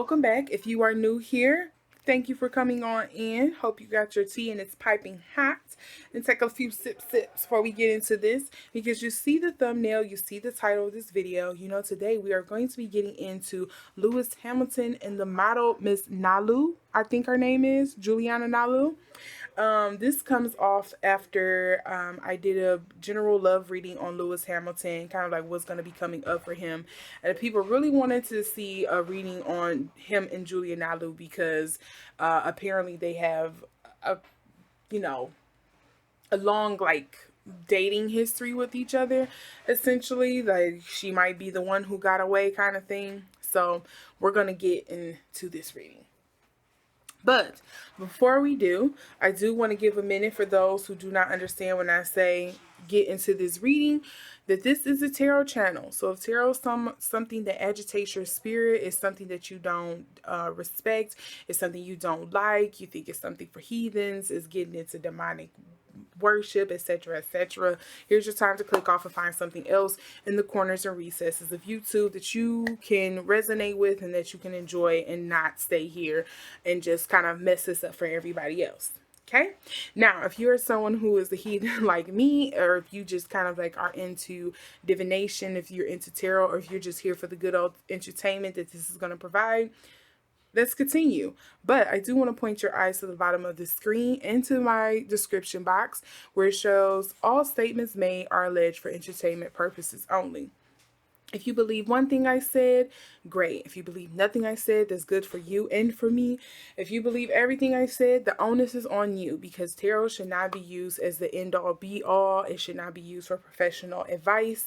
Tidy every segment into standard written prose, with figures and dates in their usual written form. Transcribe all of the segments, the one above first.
welcome back. If you are new here, thank you for coming on in. Hope you got your tea and it's piping hot. And take a few sips before we get into this, because you see the thumbnail, you see the title of this video. You know, today we are going to be getting into Lewis Hamilton and the model Miss Nalu. I think her name is Juliana Nalu. This comes off after I did a general love reading on Lewis Hamilton, kind of like what's going to be coming up for him. And people really wanted to see a reading on him and Juliana Nalu because apparently they have a, you know, a long like dating history with each other, essentially. Like she might be the one who got away kind of thing. So we're going to get into this reading. But before we do, I do want to give a minute for those who do not understand when I say get into this reading, that this is a tarot channel. So if tarot is something that agitates your spirit, is something that you don't respect, is something you don't like, you think it's something for heathens, is getting into demonic worship, etc., etc., here's your time to click off and find something else in the corners and recesses of YouTube that you can resonate with and that you can enjoy, and not stay here and just kind of mess this up for everybody else. Okay, now if you're someone who is a heathen like me, or if you just kind of like are into divination, if you're into tarot, or if you're just here for the good old entertainment that this is going to provide, let's continue. But I do want to point your eyes to the bottom of the screen and to my description box, where it shows all statements made are alleged for entertainment purposes only. If you believe one thing I said, great. If you believe nothing I said, that's good for you and for me. If you believe everything I said, the onus is on you, because tarot should not be used as the end all be all. It should not be used for professional advice.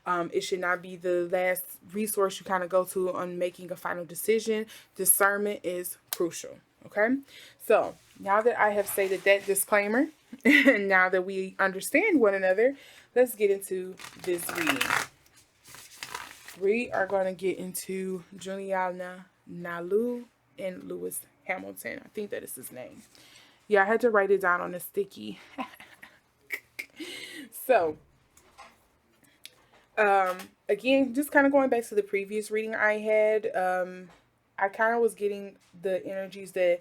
It should not be the last resource you kind of go to on making a final decision. Discernment is crucial. Okay, so now that I have stated that disclaimer, and now that we understand one another, let's get into this reading. We are going to get into Juliana Nalu and Lewis Hamilton. I think that is his name. Yeah, I had to write it down on a sticky. So, again, just kind of going back to the previous reading I had, I kind of was getting the energies that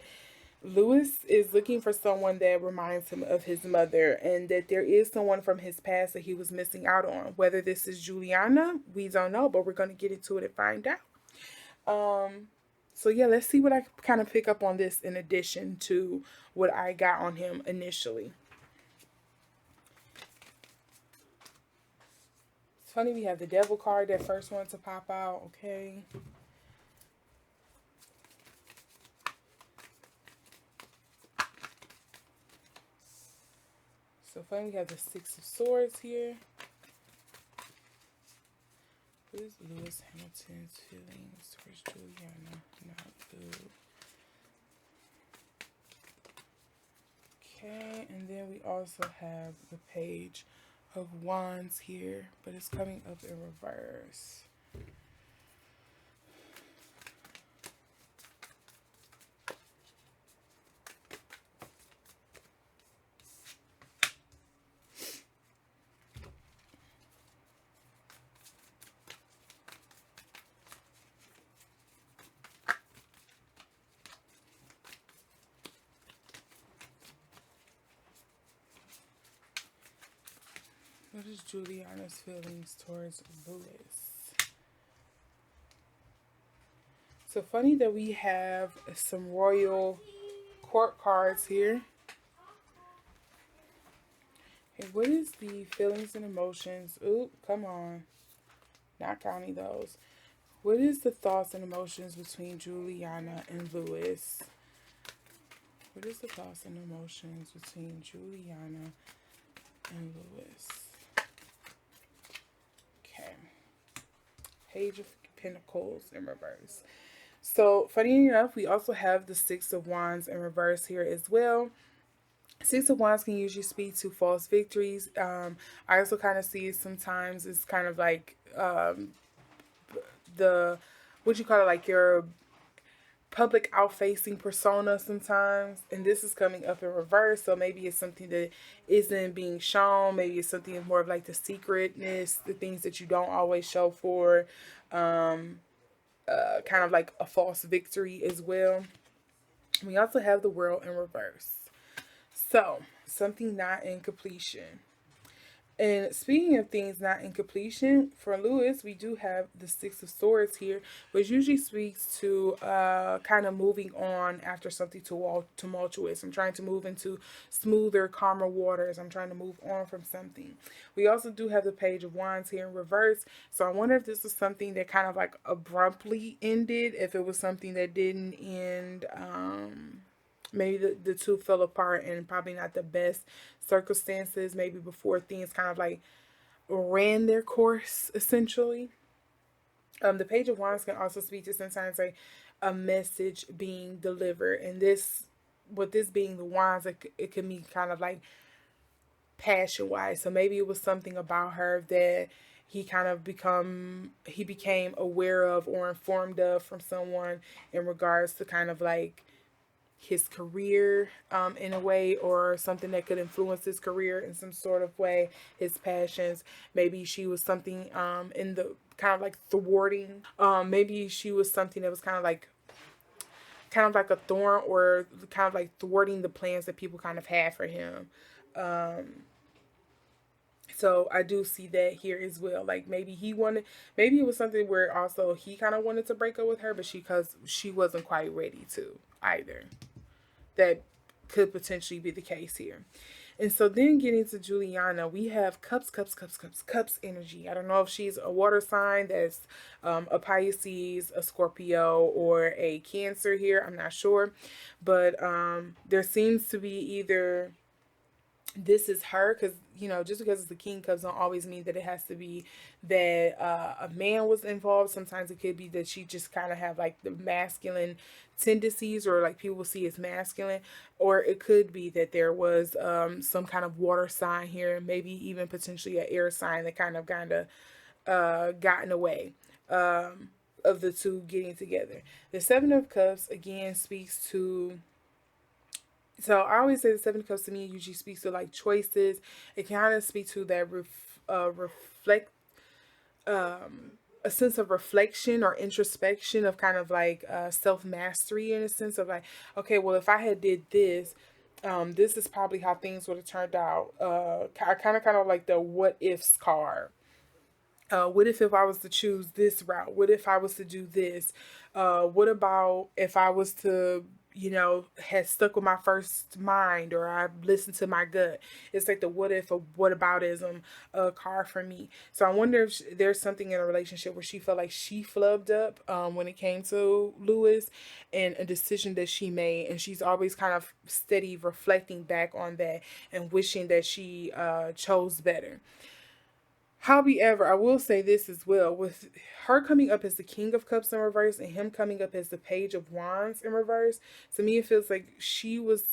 Lewis is looking for someone that reminds him of his mother, and that there is someone from his past that he was missing out on. Whether this is Juliana, we don't know, but we're going to get into it and find out. So yeah, let's see what I kind of pick up on this in addition to what I got on him initially. It's funny, we have the devil card, that first one to pop out, okay? So finally we have the Six of Swords here. What is Lewis Hamilton's feelings towards Juliana Nalu? Okay, and then we also have the Page of Wands here, but it's coming up in reverse. What is Juliana's feelings towards Lewis? So funny that we have some royal court cards here. Okay, what is the feelings and emotions? Ooh, come on. Not counting those. What is the thoughts and emotions between Juliana and Lewis? What is the thoughts and emotions between Juliana and Lewis? Okay. Page of Pentacles in reverse. So, funny enough, we also have the Six of Wands in reverse here as well. Six of Wands can usually speak to false victories. I also kind of see it sometimes it's kind of like what you call it, like your public out-facing persona sometimes, and this is coming up in reverse, so maybe it's something that isn't being shown. Maybe it's something more of like the secretness, the things that you don't always show for. kind of like a false victory as well. We also have the world in reverse. So, something not in completion. And speaking of things not in completion, for Lewis, we do have the Six of Swords here, which usually speaks to kind of moving on after something tumultuous. I'm trying to move into smoother, calmer waters. I'm trying to move on from something. We also do have the Page of Wands here in reverse. So I wonder if this was something that kind of like abruptly ended, if it was something that didn't end. Maybe the two fell apart and probably not the best circumstances, maybe before things kind of like ran their course essentially. The Page of Wands can also speak to sometimes like a message being delivered, and this, with this being the wands, it can be kind of like passion wise. So maybe it was something about her that he became aware of or informed of from someone in regards to kind of like his career, in a way, or something that could influence his career in some sort of way, his passions. Maybe she was something in the kind of like thwarting. Maybe she was something that was kind of like a thorn, or kind of like thwarting the plans that people kind of had for him. Um, so I do see that here as well. Like maybe it was something where also he kind of wanted to break up with her, but because she wasn't quite ready to either. That could potentially be the case here. And so then getting to Juliana, we have cups, cups, cups, cups, cups energy. I don't know if she's a water sign that's a Pisces, a Scorpio, or a Cancer here. I'm not sure. But there seems to be either this is her, because just because it's the king cups don't always mean that it has to be that a man was involved. Sometimes it could be that she just kind of have like the masculine tendencies, or like people see as masculine, or it could be that there was some kind of water sign here, maybe even potentially an air sign that kind of gotten away of the two getting together. The Seven of Cups again speaks to, so I always say the Seven of Cups to me usually speaks to like choices. It kind of speaks to that reflect, a sense of reflection or introspection, of kind of like self mastery, in a sense of like, okay, well, if I had did this, this is probably how things would have turned out. I kind of like the what ifs card. What if I was to choose this route? What if I was to do this? What about if I was to, had stuck with my first mind, or I listened to my gut? It's like the what if or what aboutism card for me. So I wonder if there's something in a relationship where she felt like she flubbed up when it came to Lewis and a decision that she made. And she's always kind of steady reflecting back on that and wishing that she chose better. However, I will say this as well, with her coming up as the King of Cups in reverse and him coming up as the Page of Wands in reverse, to me it feels like she was,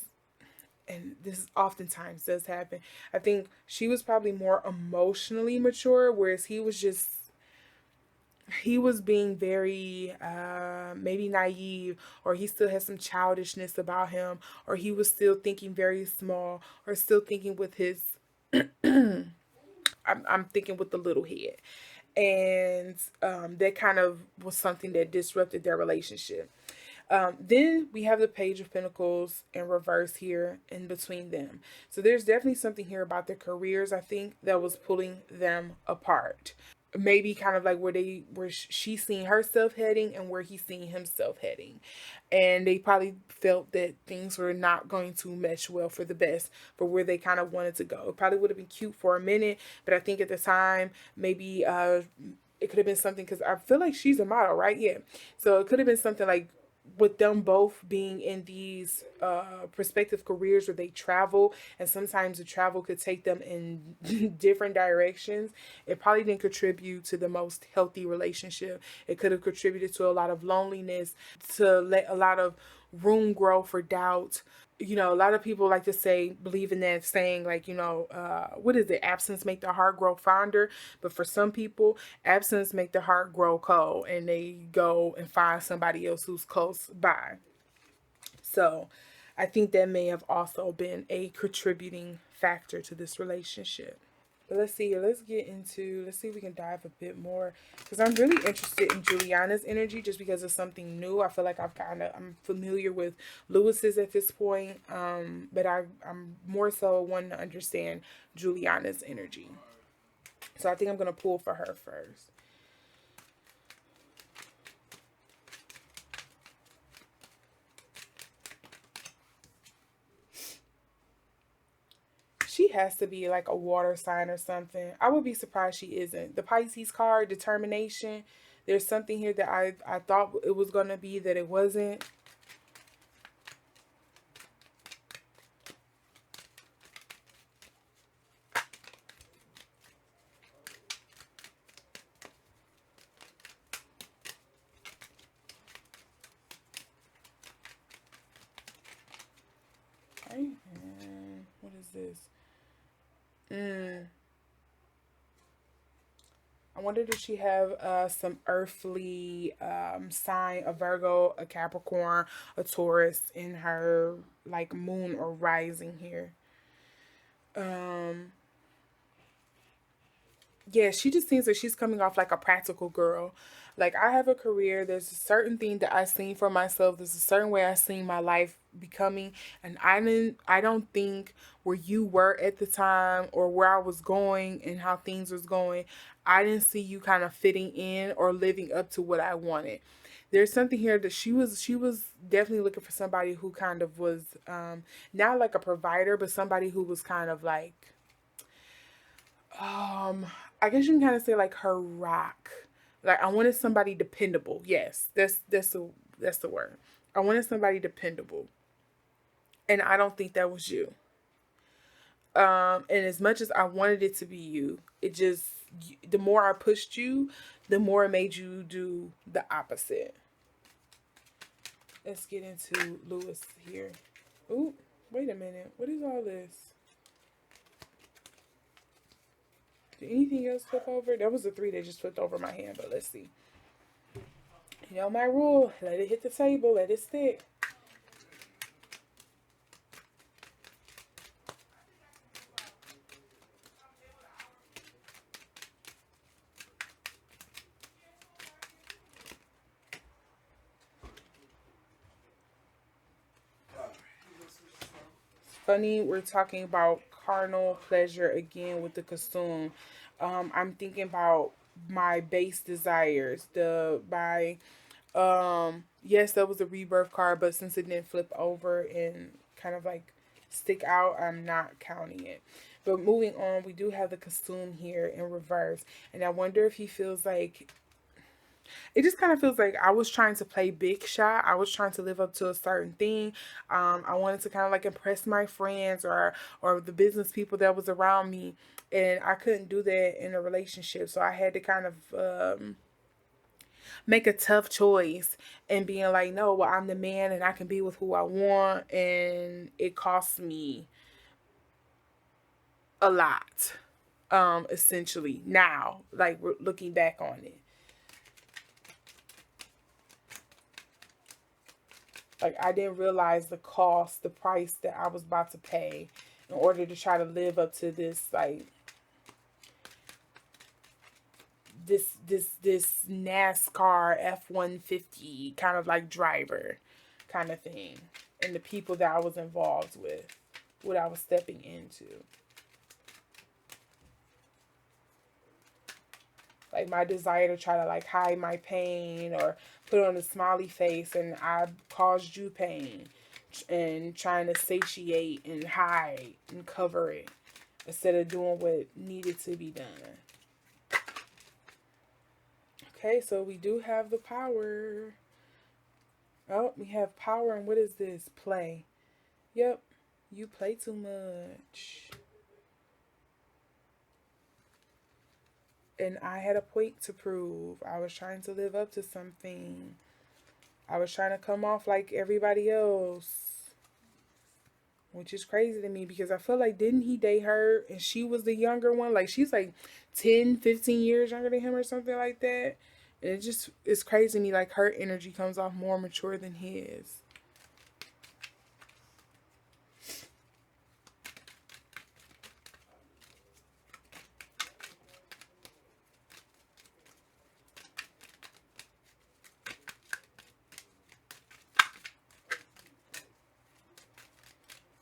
and this oftentimes does happen, I think she was probably more emotionally mature, whereas he was being very maybe naive, or he still has some childishness about him, or he was still thinking very small, or still thinking with his I'm thinking with the little head. And that kind of was something that disrupted their relationship. Then we have the Page of Pentacles in reverse here in between them. So there's definitely something here about their careers, I think, that was pulling them apart. Maybe kind of like where she's seeing herself heading and where he's seeing himself heading, and they probably felt that things were not going to mesh well for the best for where they kind of wanted to go. It probably would have been cute for a minute, but I think at the time maybe it could have been something, because I feel like she's a model, right? Yeah, so it could have been something like with them both being in these prospective careers where they travel, and sometimes the travel could take them in different directions. It probably didn't contribute to the most healthy relationship. It could have contributed to a lot of loneliness, to let a lot of room grow for doubt. A lot of people like to believe in that saying, like, what is it? Absence make the heart grow fonder. But for some people, absence make the heart grow cold, and they go and find somebody else who's close by. So I think that may have also been a contributing factor to this relationship. But let's see here. Let's see if we can dive a bit more. Because I'm really interested in Juliana's energy just because it's something new. I feel like I'm familiar with Lewis's at this point. But I'm more so wanting to understand Juliana's energy. So I think I'm going to pull for her first. She has to be like a water sign or something. I would be surprised she isn't. The Pisces card, determination. There's something here that I thought it was going to be that it wasn't. Okay. What is this? I wonder, does she have some earthly sign, a Virgo, a Capricorn, a Taurus in her like moon or rising here? Um, yeah, she just seems like she's coming off like a practical girl. Like, I have a career. There's a certain thing that I seen for myself. There's a certain way I seen my life becoming, and I don't think where you were at the time or where I was going and how things was going, I didn't see you kind of fitting in or living up to what I wanted. There's something here that she was definitely looking for somebody who kind of was not like a provider, but somebody who was kind of like um I guess you can kind of say like her rock. Like, I wanted somebody dependable. Yes, that's the word. I wanted somebody dependable, and I don't think that was you. And as much as I wanted it to be you, it just, the more I pushed you, the more it made you do the opposite. Let's get into Lewis here. Ooh, wait a minute. What is all this? Did anything else flip over? That was the three that just flipped over my hand, but let's see. You know my rule. Let it hit the table. Let it stick. Funny, we're talking about carnal pleasure again with the consume. I'm thinking about my base desires. Yes, that was a rebirth card, but since it didn't flip over and kind of like stick out, I'm not counting it. But moving on, we do have the consume here in reverse. And I wonder if he feels like, it just kind of feels like I was trying to play big shot. I was trying to live up to a certain thing. I wanted to kind of like impress my friends or the business people that was around me, and I couldn't do that in a relationship. So I had to kind of make a tough choice and being like, no, well, I'm the man and I can be with who I want, and it cost me a lot. Essentially, now, like, we're looking back on it. Like, I didn't realize the cost, the price that I was about to pay in order to try to live up to this, like, this NASCAR F-150 kind of like driver kind of thing, and the people that I was involved with, what I was stepping into. Like, my desire to try to like hide my pain or put on a smiley face, and I caused you pain, and trying to satiate and hide and cover it instead of doing what needed to be done. Okay, so we do have the power. Oh, we have power, and what is this? Play. Yep, you play too much. And I had a point to prove. I was trying to live up to something. I was trying to come off like everybody else, which is crazy to me because I feel like, didn't he date her and she was the younger one? Like, she's like 10, 15 years younger than him or something like that. And it just, it's crazy to me, like, her energy comes off more mature than his.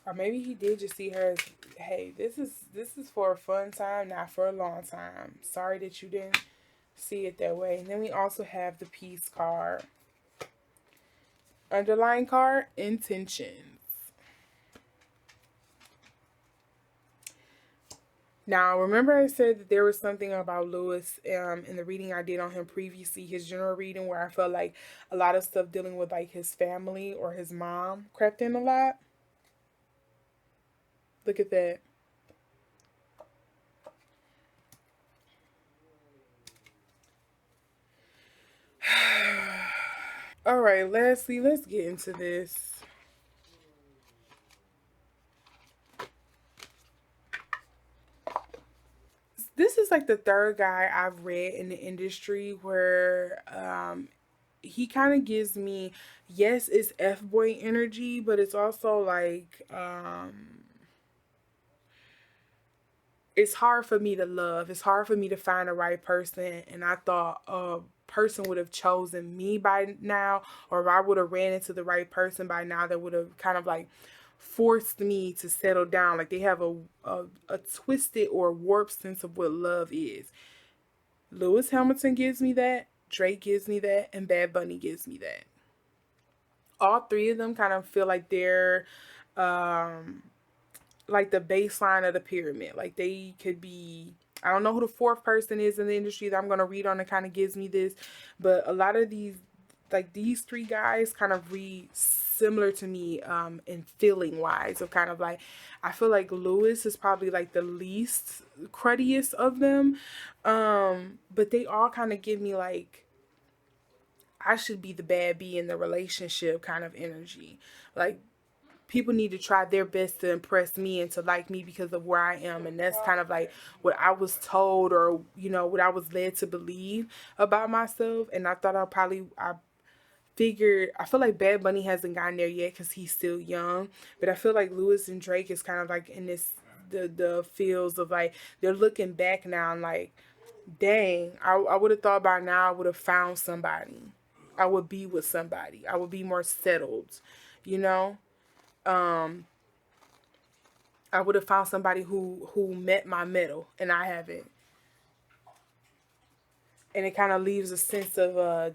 Or maybe he did just see her as, hey, this is for a fun time, not for a long time. Sorry that you didn't see it that way. And then we also have the peace card. Underlying card, intentions. Now, remember I said that there was something about Lewis in the reading I did on him previously, his general reading, where I felt like a lot of stuff dealing with like his family or his mom crept in a lot. Look at that. All right, lastly, let's get into this. This is like the third guy I've read in the industry where he kind of gives me, yes, it's F boy energy, but it's also like it's hard for me to love. It's hard for me to find the right person. And I thought a person would have chosen me by now, or if I would have ran into the right person by now, that would have kind of like forced me to settle down. Like they have a twisted or warped sense of what love is. Lewis Hamilton gives me that. Drake gives me that. And Bad Bunny gives me that. All three of them kind of feel like they're um, like the baseline of the pyramid. Like they could be, I don't know who the fourth person is in the industry that I'm going to read on that kind of gives me this, but a lot of these, like these three guys kind of read similar to me in feeling wise, of kind of like, I feel like Lewis is probably like the least cruddiest of them, but they all kind of give me like I should be the bad bee in the relationship kind of energy. Like people need to try their best to impress me and to like me because of where I am. And that's kind of like what I was told, or, you know, what I was led to believe about myself. And I thought I figured, I feel like Bad Bunny hasn't gotten there yet because he's still young. But I feel like Lewis and Drake is kind of like in this, the feels of like, they're looking back now and like, dang, I would have thought by now I would have found somebody. I would be with somebody. I would be more settled, you know? Um, I would have found somebody who met my metal, and I haven't. And it kind of leaves a sense of a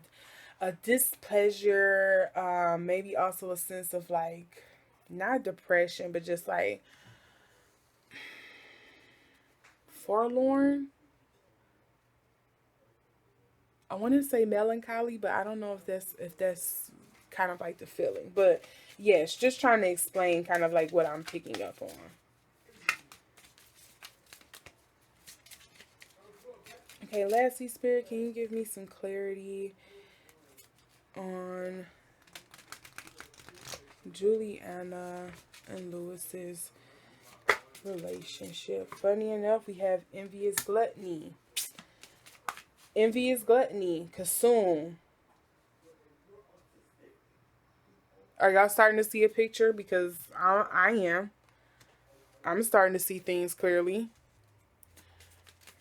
displeasure, maybe also a sense of like not depression, but just like forlorn. I want to say melancholy, but I don't know if that's kind of like the feeling. But yes, just trying to explain kind of like what I'm picking up on. Okay, lastly, Spirit, can you give me some clarity on Juliana and Lewis's relationship? Funny enough, we have envious gluttony. Envious gluttony. Consume. Are y'all starting to see a picture? Because I am. I'm starting to see things clearly.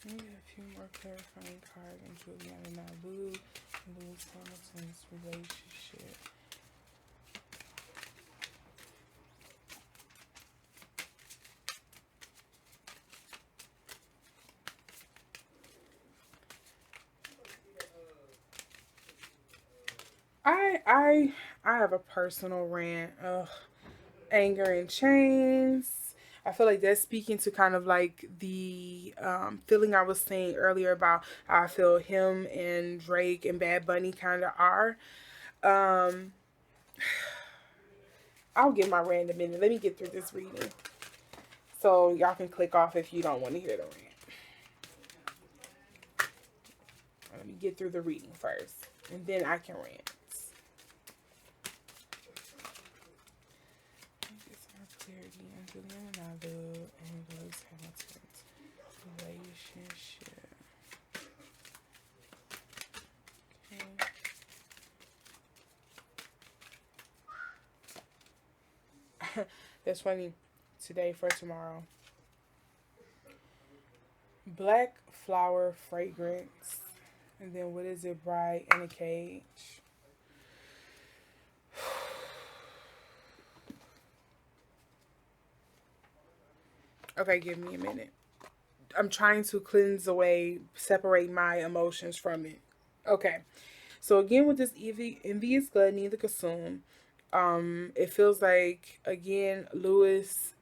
Maybe a few more clarifying cards on Juliana Nalu and Lewis Hamilton's relationship. I have a personal rant. Ugh. Anger and chains. I feel like that's speaking to kind of like the feeling I was saying earlier about how I feel him and Drake and Bad Bunny kind of are. Um, I'll get my random minute. Let me get through this reading. So y'all can click off if you don't want to hear the rant. Let me get through the reading first, and then I can rant. Clarity on Juliana Nalu and Lewis Hamilton's relationship. Okay. That's funny. Today for tomorrow. Black flower fragrance. And then what is it? Bride in a cage. Okay, give me a minute. I'm trying to cleanse away, separate my emotions from it. Okay. So again, with this envious gluttony neither consume, it feels like again Lewis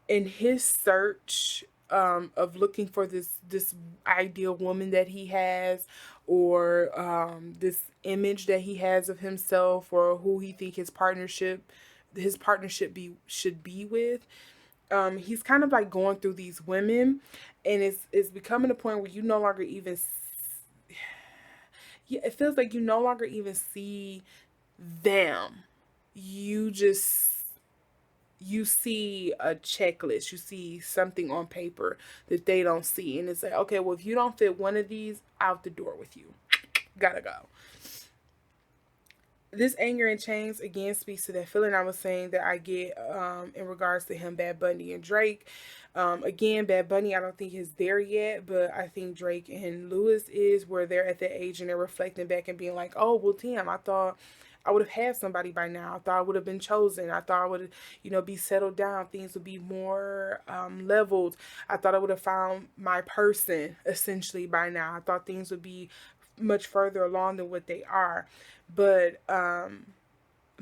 in his search of looking for this ideal woman that he has, or this image that he has of himself, or who he think his partnership be should be with. He's kind of like going through these women, and it's becoming a point where you no longer even yeah, it feels like you no longer even see them. You just you see a checklist, you see something on paper that they don't see, and it's like, okay, well, if you don't fit one of these, out the door with you. Gotta go. This anger and change again speaks to that feeling I was saying that I get in regards to him, Bad Bunny and Drake. Again, Bad Bunny, I don't think is there yet, but I think Drake and Lewis is, where they're at the age and they're reflecting back and being like, oh, well, damn, I thought I would have had somebody by now. I thought I would have been chosen. I thought I would, be settled down. Things would be more leveled. I thought I would have found my person essentially by now. I thought things would be much further along than what they are. But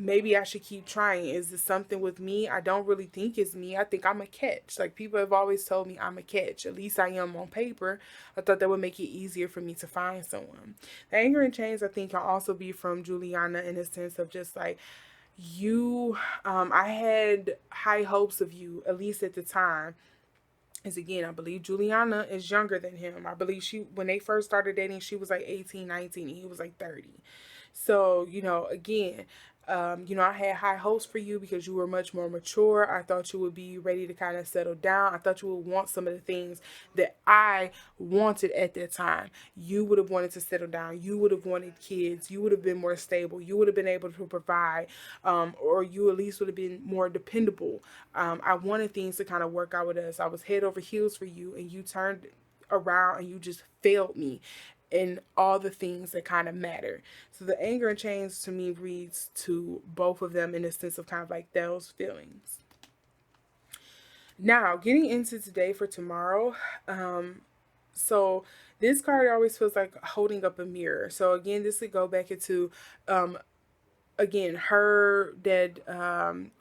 maybe I should keep trying. Is this something with me? I don't really think it's me. I think I'm a catch. Like, people have always told me I'm a catch. At least I am on paper. I thought that would make it easier for me to find someone. The anger and change, I think, can also be from Juliana, in a sense of just like, I had high hopes of you, at least at the time. Is again, I believe Juliana is younger than him. I believe when they first started dating, she was like 18, 19, and he was like 30. So, again, I had high hopes for you because you were much more mature. I thought you would be ready to kind of settle down. I thought you would want some of the things that I wanted at that time. You would have wanted to settle down. You would have wanted kids. You would have been more stable. You would have been able to provide, or you at least would have been more dependable. I wanted things to kind of work out with us. I was head over heels for you, and you turned around and you just failed me in all the things that kind of matter. So the anger and change to me reads to both of them in the sense of kind of like those feelings. Now, getting into today for tomorrow. So this card always feels like holding up a mirror. So again, this would go back into again her dead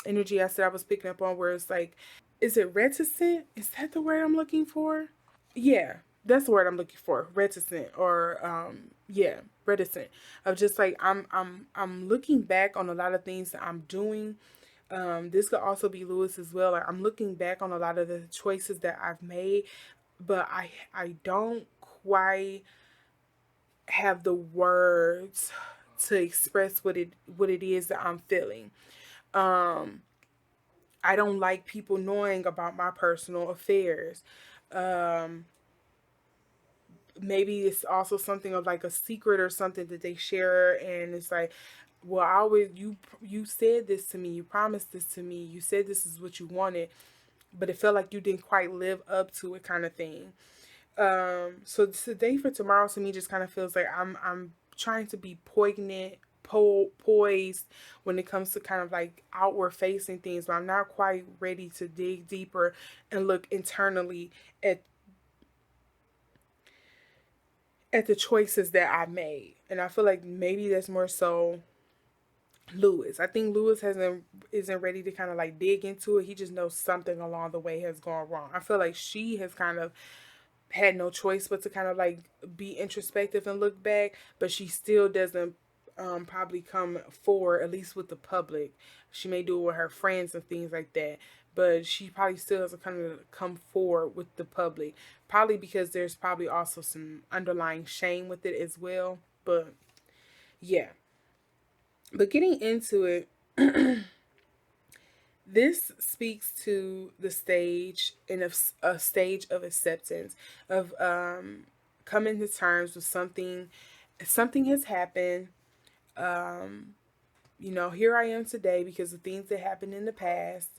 energy I said I was picking up on, where it's like, is it reticent? Is that the word I'm looking for? Yeah, that's the word I'm looking for. Reticent, or yeah, reticent. Of just like, I'm looking back on a lot of things that I'm doing. This could also be Lewis as well. Like, I'm looking back on a lot of the choices that I've made, but I don't quite have the words to express what it is that I'm feeling. Um, I don't like people knowing about my personal affairs. Um, Maybe it's also something of like a secret or something that they share, and it's like, well, I always, you said this to me, you promised this to me, you said this is what you wanted, but it felt like you didn't quite live up to it, kind of thing. So today for tomorrow to me just kind of feels like I'm trying to be poignant, poised when it comes to kind of like outward facing things, but I'm not quite ready to dig deeper and look internally at the choices that I made. And I feel like maybe that's more so Lewis. I think Lewis hasn't isn't ready to kind of like dig into it. He just knows something along the way has gone wrong. I feel like she has kind of had no choice but to kind of like be introspective and look back, but she still doesn't probably come forward, at least with the public. She may do it with her friends and things like that, but she probably still doesn't kind of come forward with the public. Probably because there's probably also some underlying shame with it as well. But yeah, but getting into it, this speaks to the stage in a stage of acceptance, of coming to terms with something. Something has happened. Um, Here I am today because of things that happened in the past.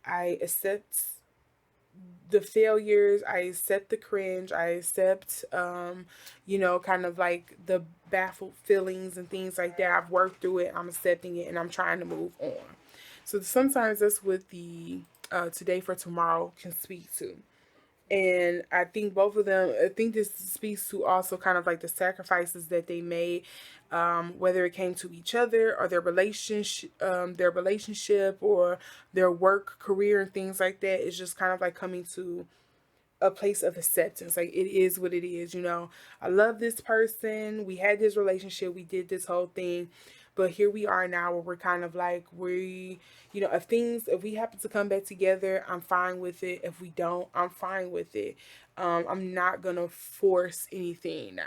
I accept the failures, I accept the cringe, I accept kind of like the baffled feelings and things like that. I've worked through it, I'm accepting it, and I'm trying to move on. So sometimes that's what the Today for Tomorrow can speak to. And I think both of them, I think this speaks to also kind of like the sacrifices that they made, whether it came to each other or their relationship or their work career and things like that. It's just kind of like coming to a place of acceptance. Like, it is what it is, you know. I love this person. We had this relationship. We did this whole thing. But here we are now where we're kind of like, if we happen to come back together, I'm fine with it. If we don't, I'm fine with it. I'm not going to force anything now.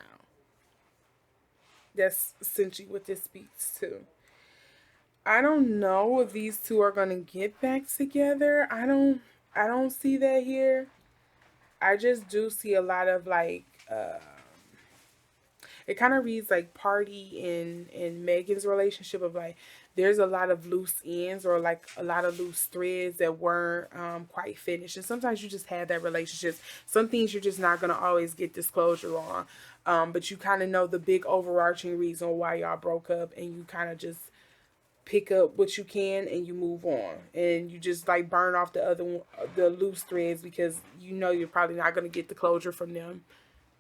That's essentially what this speaks to. I don't know if these two are going to get back together. I don't see that here. I just do see a lot of like it kind of reads like Party in Megan's relationship of like there's a lot of loose ends or like a lot of loose threads that weren't quite finished. And sometimes you just have that relationship. Some things you're just not gonna always get disclosure on, but you kind of know the big overarching reason why y'all broke up, and you kind of just pick up what you can and you move on, and you just like burn off the loose threads, because you know you're probably not going to get the closure from them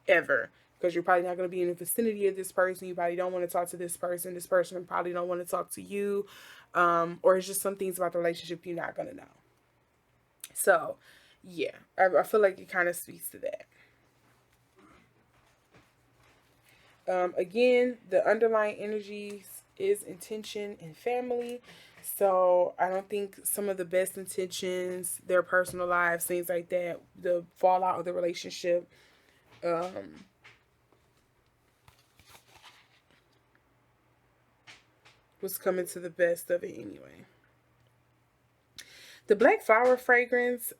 ever, because you're probably not going to be in the vicinity of this person. You probably don't want to talk to this person probably don't want to talk to you, or it's just some things about the relationship you're not going to know. So yeah, I feel like it kind of speaks to that. Again, the underlying energies is intention and family. So I don't think some of the best intentions, their personal lives, things like that, the fallout of the relationship, was coming to the best of it anyway. The black flower fragrance,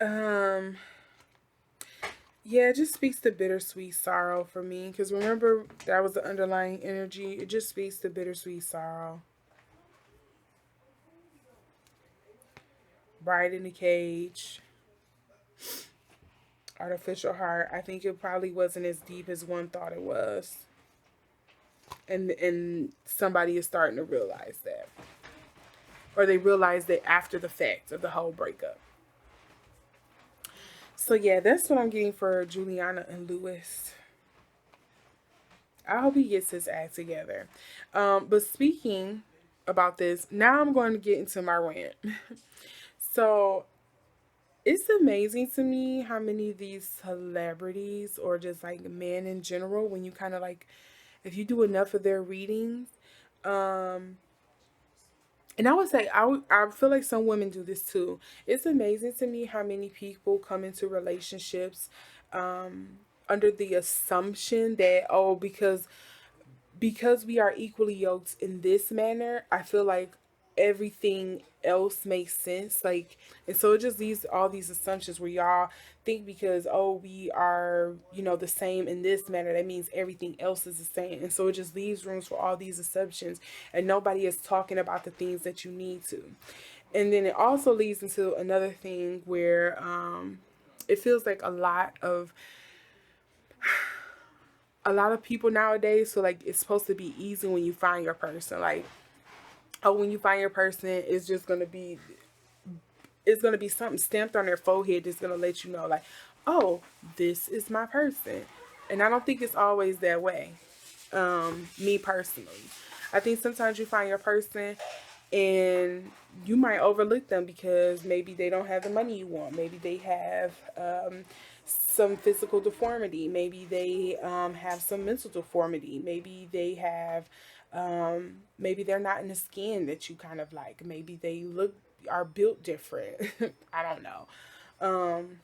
yeah, it just speaks to bittersweet sorrow for me. Because remember, that was the underlying energy. It just speaks to bittersweet sorrow. Bride in the Cage, Artificial Heart. I think it probably wasn't as deep as one thought it was. And somebody is starting to realize that. Or they realize that after the fact of the whole breakup. So yeah, that's what I'm getting for Juliana and Lewis. I hope he gets his act together. But speaking about this, now I'm going to get into my rant. So it's amazing to me how many of these celebrities or just like men in general, when you kind of like, if you do enough of their readings, um, and I would say I feel like some women do this too. It's amazing to me how many people come into relationships under the assumption that, oh, because we are equally yoked in this manner, I feel like everything else makes sense. Like, and so it just leaves all these assumptions where y'all think because, oh, we are, the same in this manner, that means everything else is the same. And so it just leaves rooms for all these assumptions, and nobody is talking about the things that you need to. And then it also leads into another thing where it feels like a lot of people nowadays feel like it's supposed to be easy when you find your person. Like, oh, when you find your person, it's gonna be something stamped on their forehead that's gonna let you know, like, oh, this is my person. And I don't think it's always that way. Me personally, I think sometimes you find your person and you might overlook them because maybe they don't have the money you want. Maybe they have some physical deformity. Maybe they have some mental deformity. Maybe they have, maybe they're not in the skin that you kind of like. Maybe they are built different. I don't know. Um,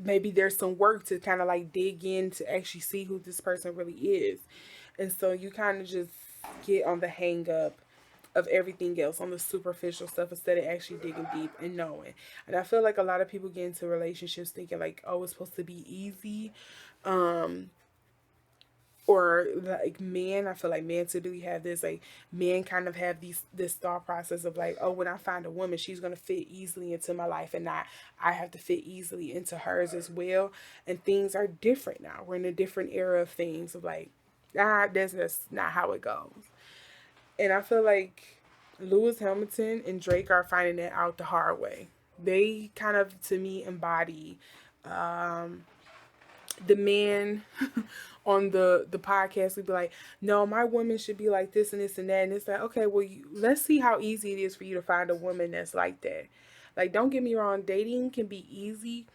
Maybe there's some work to kind of like dig in to actually see who this person really is. And so you kind of just get on the hang up of everything else, on the superficial stuff, instead of actually digging deep and knowing. And I feel like a lot of people get into relationships thinking like, oh, it's supposed to be easy. Um, or like men, I feel like men typically have this, like men kind of have this thought process of like, oh, when I find a woman, she's gonna fit easily into my life, and not I have to fit easily into hers as well. And things are different now. We're in a different era of things of like, that's not how it goes. And I feel like Lewis Hamilton and Drake are finding it out the hard way. They kind of, to me, embody um, the man on the podcast would be like, no, my woman should be like this and this and that. And it's like, okay, well, let's see how easy it is for you to find a woman that's like that. Like, don't get me wrong, dating can be easy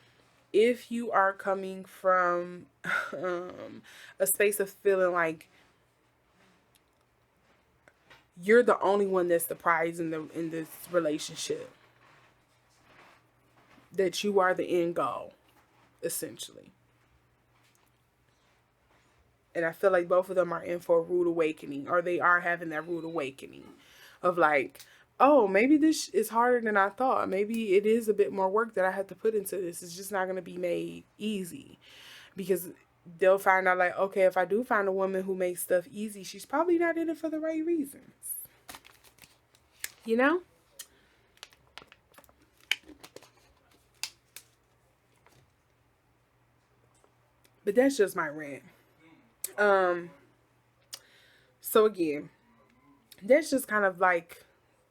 if you are coming from a space of feeling like you're the only one that's the prize in this relationship, that you are the end goal, essentially. And I feel like both of them are in for a rude awakening, or they are having that rude awakening of like, oh, maybe this is harder than I thought. Maybe it is a bit more work that I have to put into this. It's just not going to be made easy, because they'll find out like, okay, if I do find a woman who makes stuff easy, she's probably not in it for the right reasons. You know? But that's just my rant. Um, so again, that's just kind of like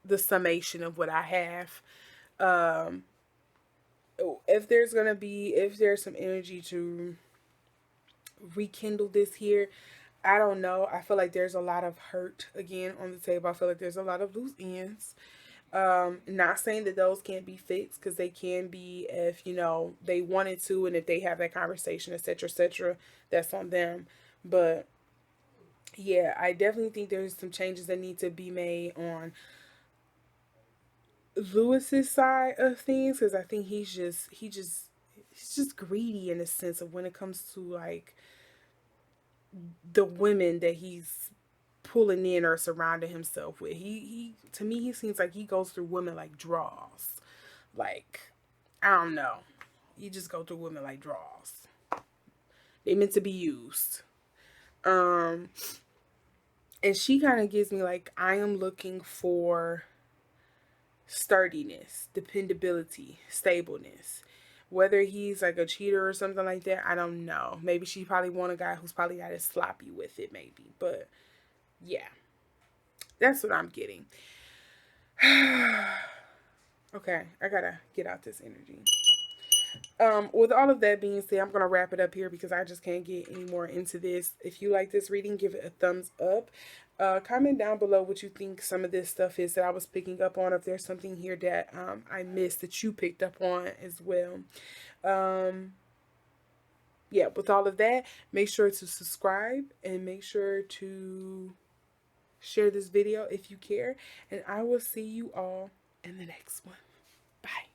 the summation of what I have. Um, if there's some energy to rekindle this here, I don't know. I feel like there's a lot of hurt again on the table. I feel like there's a lot of loose ends. Not saying that those can't be fixed, because they can be if, you know, they wanted to, and if they have that conversation, etc., etc., that's on them. But yeah, I definitely think there's some changes that need to be made on Lewis's side of things, because I think he's just greedy in a sense of when it comes to like the women that he's pulling in or surrounding himself with. He to me, he seems like he goes through women like draws. Like, I don't know. You just go through women like draws. They meant to be used. Um and she kind of gives me like, I am looking for sturdiness, dependability, stableness. Whether he's like a cheater or something like that, I don't know. Maybe she probably want a guy who's probably not as sloppy with it, maybe. But yeah, that's what I'm getting. Okay, I gotta get out this energy. With all of that being said, I'm gonna wrap it up here because I just can't get any more into this. If you like this reading, give it a thumbs up. Comment down below what you think some of this stuff is that I was picking up on. If there's something here that I missed that you picked up on as well. Yeah, with all of that, make sure to subscribe and make sure to share this video if you care. And I will see you all in the next one. Bye.